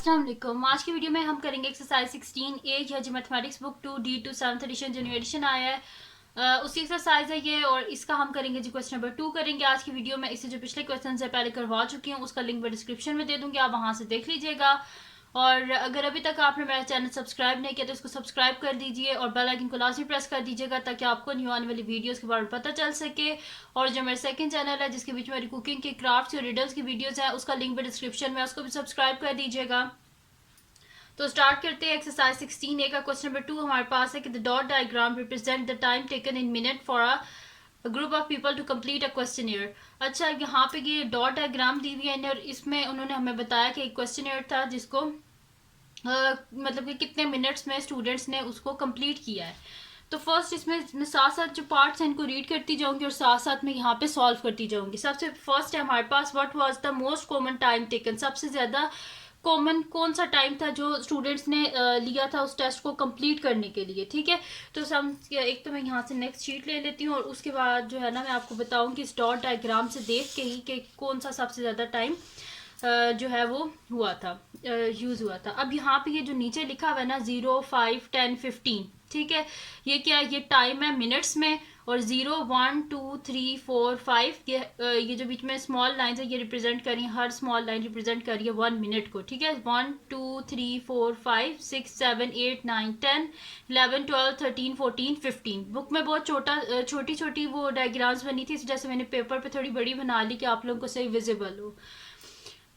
अस्सलाम वालेकुम। आज की वीडियो में हम करेंगे एक्सरसाइज 16A। यह जो mathematics book 2D to 7th edition जो न्यू एडिशन आया है उसकी एक्सरसाइज है ये, और इसका हम करेंगे जी क्वेश्चन नंबर 2 करेंगे आज की वीडियो में। इससे जो पिछले क्वेश्चन है पहले करवा चुकी हूँ, उसका लिंक मैं डिस्क्रिप्शन में दे दूँगी, आप वहाँ से देख लीजिएगा। और अगर अभी तक आपने मेरा चैनल सब्सक्राइब नहीं किया तो इसको सब्सक्राइब कर दीजिए और बेल आइकन को लाजमी प्रेस कर दीजिएगा ताकि आपको न्यू आने वाली वीडियोस के बारे में पता चल सके। और जो मेरा सेकंड चैनल है जिसके बीच में मेरी कुकिंग की, क्राफ्ट्स और रिडल्स की वीडियोस हैं, उसका लिंक भी डिस्क्रिप्शन में, उसको भी सब्सक्राइब कर दीजिएगा। तो स्टार्ट करते हैं एक्सरसाइज 16A का क्वेश्चन नंबर 2 हमारे पास है कि the dot diagram represent the time taken in minute for a group of people to complete a questionnaire. अच्छा, यहाँ पे ये डॉट डायग्राम दी हुई है और इसमें उन्होंने हमें बताया कि एक क्वेश्चनियर था जिसको मतलब कि कितने मिनट्स में स्टूडेंट्स ने उसको कंप्लीट किया है। तो फर्स्ट इसमें साथ साथ जो पार्ट्स हैं इनको रीड करती जाऊंगी और साथ साथ में यहाँ पे सॉल्व करती जाऊंगी। सबसे फर्स्ट है हमारे पास what was the most common time taken. सबसे ज़्यादा कॉमन कौन सा टाइम था जो स्टूडेंट्स ने लिया था उस टेस्ट को कंप्लीट करने के लिए। ठीक है, तो सब एक तो मैं यहाँ से नेक्स्ट शीट ले लेती हूँ और उसके बाद जो है ना मैं आपको बताऊँगी इस डॉट डायग्राम से देख के ही कि कौन सा सबसे ज़्यादा टाइम जो है वो हुआ था, यूज़ हुआ था। अब यहाँ पे ये जो नीचे लिखा हुआ है ना 0, 5, 10, 15, ठीक है, ये क्या है, ये टाइम है मिनट्स में। और 0, 1, 2, 3, 4, 5 ये जो बीच में स्मॉल लाइन है ये रिप्रेजेंट करिए, हर स्मॉल लाइन रिप्रेजेंट करिए 1 मिनट को। ठीक है, 1, 2, 3, 4, 5, 6, 7, 8, 9, 10, 11, 12, 13, 14, 15। बुक में बहुत छोटी छोटी वो डायग्राम्स बनी थी, जैसे मैंने पेपर पे थोड़ी बड़ी बना ली कि आप लोगों को सही विजिबल हो।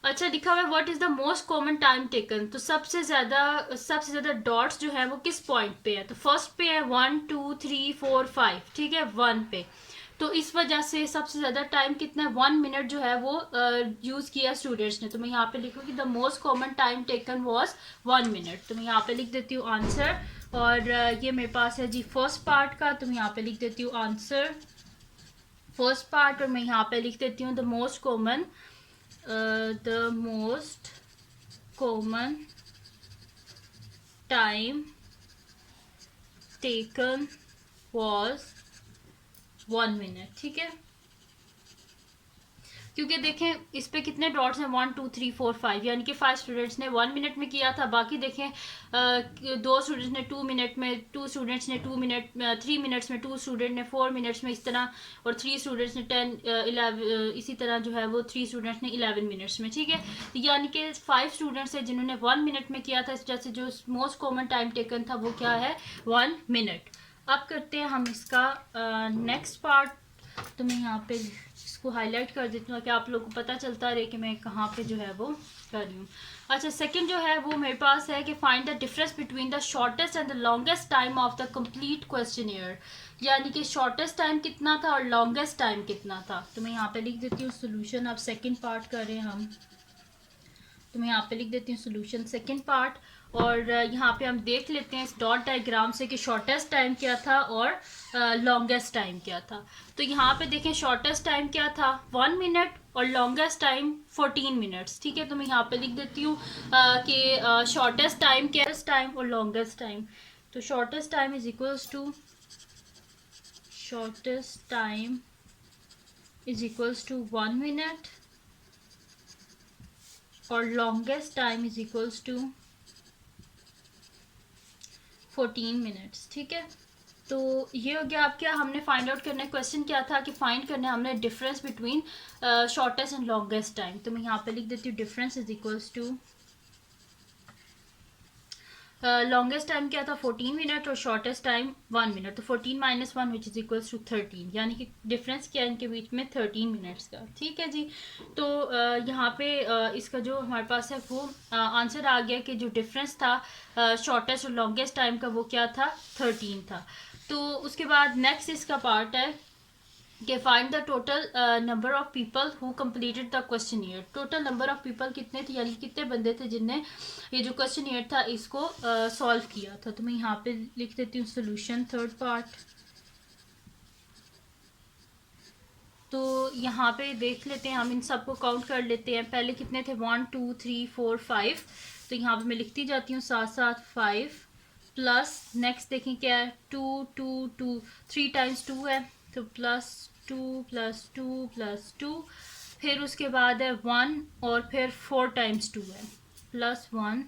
अच्छा, लिखा हुआ है what is the most common time taken. तो सबसे ज्यादा डॉट्स जो है वो किस पॉइंट पे है। तो फर्स्ट पे है 1, 2, 3, 4, 5, ठीक है, 1 पे। तो इस वजह से सबसे ज्यादा टाइम कितना है, 1 मिनट जो है वो यूज किया स्टूडेंट्स ने। तो मैं यहाँ पे लिखूंगी the most common time taken was 1 minute. तो मैं यहाँ पे लिख देती हूँ आंसर। और ये मेरे पास है जी फर्स्ट पार्ट का, तो मैं यहाँ पे लिख देती हूँ आंसर फर्स्ट पार्ट। और मैं यहाँ पे लिख देती हूँ the most common time taken was 1 minute। ठीक है, क्योंकि देखें इस पे कितने डॉट्स हैं, 1, 2, 3, 4, 5, यानी कि 5 स्टूडेंट्स ने 1 मिनट में किया था। बाकी देखें 2 स्टूडेंट्स ने 2 मिनट में, 2 स्टूडेंट्स ने 2 मिनट 3 मिनट्स में, 2 स्टूडेंट ने 4 मिनट्स में, इस तरह। और 3 स्टूडेंट्स ने 11 इसी तरह जो है वो 3 स्टूडेंट्स ने 11 मिनट्स में। ठीक है, यानी कि 5 स्टूडेंट्स है जिन्होंने 1 मिनट में किया था। इस वजह से जो मोस्ट कॉमन टाइम टेकन था वो क्या है, 1 मिनट। अब करते हैं हम इसका नेक्स्ट पार्ट। तो मैं यहाँ पे इसको हाईलाइट कर देती हूँ कि आप लोगों को पता चलता रहे कि मैं कहाँ पे जो है वो कर रही हूँ। अच्छा, सेकंड जो है वो मेरे पास है कि find the difference between the shortest and the longest time of the complete questionnaire. यानी कि शॉर्टेस्ट टाइम कितना था और लॉन्गेस्ट टाइम कितना था। तो मैं यहाँ पे लिख देती हूँ सोल्यूशन। अब सेकेंड पार्ट कर रहे हैं हम, तो मैं यहाँ पे लिख देती हूँ सोल्यूशन सेकेंड पार्ट। और यहाँ पे हम देख लेते हैं इस डॉट डायग्राम से कि शॉर्टेस्ट टाइम क्या था और लॉन्गेस्ट टाइम क्या था। तो यहाँ पे देखें शॉर्टेस्ट टाइम क्या था, 1 मिनट, और लॉन्गेस्ट टाइम 14 मिनट्स। ठीक है, तो मैं यहाँ पे लिख देती हूँ कि शॉर्टेस्ट टाइम क्या टाइम और लॉन्गेस्ट टाइम। तो shortest time is equals to 1 minute और longest time is equals to 14 minutes. ठीक है, तो ये हो गया। अब क्या हमने फाइंड आउट करना है, क्वेश्चन क्या था कि फाइंड करना है हमने difference between shortest and longest time. तो मैं यहाँ पे लिख देती हूँ difference is equals to longest time क्या था 14 मिनट और शॉर्टेस्ट टाइम 1 मिनट। तो 14 - 1 विच इज इक्वल्स टू 13, यानी कि डिफरेंस क्या है इनके बीच में, 13 मिनट्स का। ठीक है जी, तो यहाँ पे इसका जो हमारे पास है वो आंसर आ गया कि जो डिफरेंस था शॉर्टेस्ट और लॉन्गेस्ट टाइम का वो क्या था, 13 था। तो उसके बाद नेक्स्ट इसका पार्ट है कि find the total number of people who completed the questionnaire. Total number of people कितने थे, यानी कितने बंदे थे जिनने ये जो क्वेश्चनियर था इसको सॉल्व किया था। तो मैं यहाँ पे लिख देती हूँ सोल्यूशन थर्ड पार्ट। तो यहाँ पे देख लेते हैं, हम इन सबको काउंट कर लेते हैं। पहले कितने थे, 1, 2, 3, 4, 5। तो यहाँ पे मैं लिखती जाती हूँ साथ साथ 5 प्लस नेक्स्ट देखें क्या है, 2, 2, 2, 3 टाइम्स 2 है, तो +2 +2 +2। फिर उसके बाद है 1 और फिर 4 टाइम्स 2 है, प्लस 1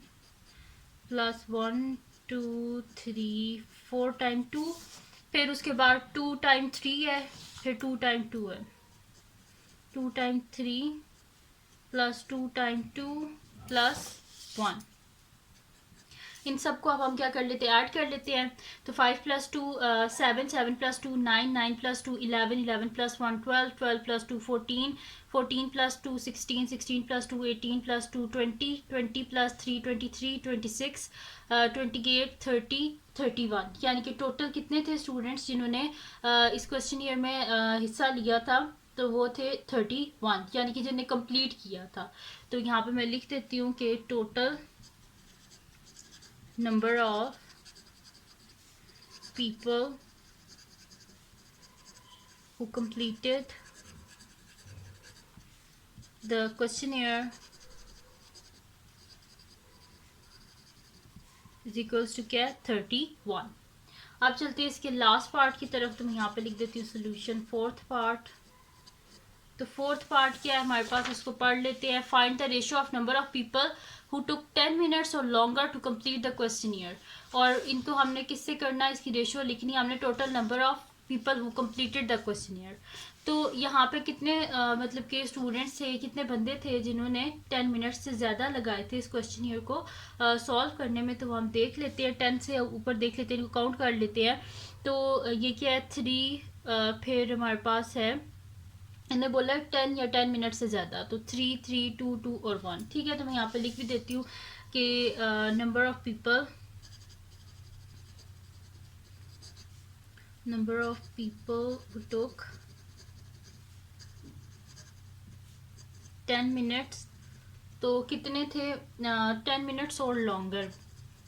प्लस 1 2 3 4 टाइम 2, फिर उसके बाद 2 टाइम 3 है, फिर 2 टाइम 2 है, 2 टाइम 3 प्लस 2 टाइम 2 प्लस 1। इन सबको अब हम क्या कर लेते हैं, ऐड कर लेते हैं। तो 5 plus 2 7, 7 plus 2 9, 9 plus 2 11, 11 plus 1 12, 12 plus 2 14, 14 plus 2 16, 16 plus 2 18 plus 2 20, 20 plus 3 23, 26 28 30 31। यानी कि टोटल कितने थे स्टूडेंट्स जिन्होंने इस क्वेश्चन ईयर में हिस्सा लिया था, तो वो थे 31, यानी कि जिन्होंने कंप्लीट किया था। तो यहाँ पे मैं लिख देती हूँ कि total number of people who completed the questionnaire is equals to क्या 31। अब चलते हैं इसके लास्ट पार्ट की तरफ। तो मैं यहाँ पे लिख देती हूँ सोल्यूशन फोर्थ पार्ट। तो फोर्थ पार्ट क्या है हमारे पास, इसको पढ़ लेते हैं। Find the ratio of number of people who took 10 minutes और longer to complete the questionnaire. और इनको हमने किससे करना है, इसकी रेशियो लिखनी है हमने total number of people who completed the questionnaire. तो यहाँ पे कितने मतलब के स्टूडेंट्स थे, कितने बंदे थे जिन्होंने 10 मिनट्स से ज़्यादा लगाए थे इस क्वेश्चनियर को सॉल्व करने में। तो हम देख लेते हैं, 10 से ऊपर देख लेते हैं, इनको काउंट कर लेते हैं। तो ये क्या है 3, फिर हमारे पास है इन्हें बोला 10 या 10 मिनट से ज़्यादा, तो 3 3 2 2 और 1। ठीक है, तो मैं यहाँ पे लिख भी देती हूँ कि number of people who took 10 minutes, तो कितने थे 10 मिनट्स और लॉन्गर।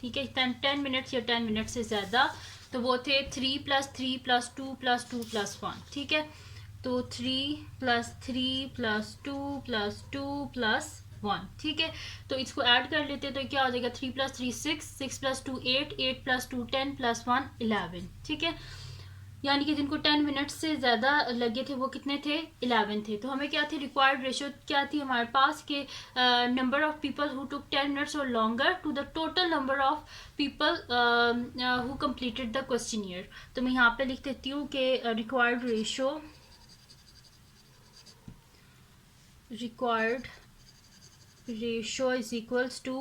ठीक है, 10 मिनट्स या 10 मिनट से ज़्यादा, तो वो थे 3 प्लस 3 प्लस 2 प्लस 2 प्लस 1। ठीक है, तो 3 प्लस 3 प्लस 2 प्लस 2 प्लस 1। ठीक है, तो इसको ऐड कर लेते हैं। तो क्या हो जाएगा 3 प्लस 3 6, 6 प्लस 2 8, 8 प्लस 2 10 प्लस 1 11। ठीक है, यानी कि जिनको 10 मिनट से ज़्यादा लगे थे वो कितने थे 11 थे। तो हमें क्या थी रिक्वायर्ड रेशियो क्या थी हमारे पास के number of people who took 10 minutes और longer to the total number of people who completed the questionnaire. तो मैं यहाँ पे लिख देती हूँ कि required ratio is equals to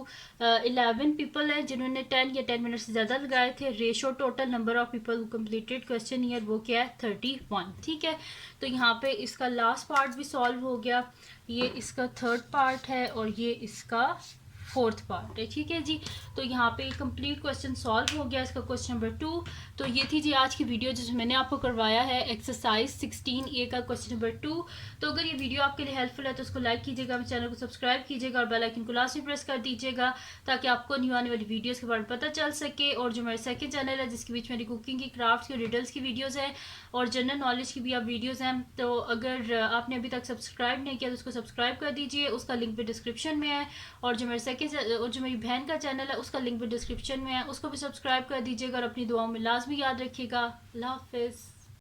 11 people है जिन्होंने 10 या 10 मिनट से ज़्यादा लगाए थे। Ratio total number of people who completed question year वो क्या है 31। ठीक है, तो यहाँ पे इसका लास्ट पार्ट भी सॉल्व हो गया, ये इसका थर्ड पार्ट है और ये इसका फोर्थ पार्ट है। ठीक है जी, तो यहाँ पे कंप्लीट क्वेश्चन सॉल्व हो गया, इसका क्वेश्चन नंबर 2। तो ये थी जी आज की वीडियो जिसमें मैंने आपको करवाया है एक्सरसाइज 16A का क्वेश्चन नंबर 2। तो अगर ये वीडियो आपके लिए हेल्पफुल है तो उसको लाइक कीजिएगा, मेरे चैनल को सब्सक्राइब कीजिएगा और बेल आइकन को लास्ट में प्रेस कर दीजिएगा ताकि आपको न्यू आने वाली वीडियोज़ के बारे में पता चल सके। और जो मेरा सेकंड चैनल है जिसके बीच मेरी कुकिंग की, क्राफ्ट की, रिडल्स की वीडियोज़ हैं और जनरल नॉलेज की भी आप वीडियोज़ हैं, तो अगर आपने अभी तक सब्सक्राइब नहीं किया तो उसको सब्सक्राइब कर दीजिए, उसका लिंक भी डिस्क्रिप्शन में है। और जो मेरी बहन का चैनल है उसका लिंक भी डिस्क्रिप्शन में है, उसको भी सब्सक्राइब कर दीजिएगा और अपनी दुआओं में लाजमी याद रखिएगा। अल्लाह हाफिज़।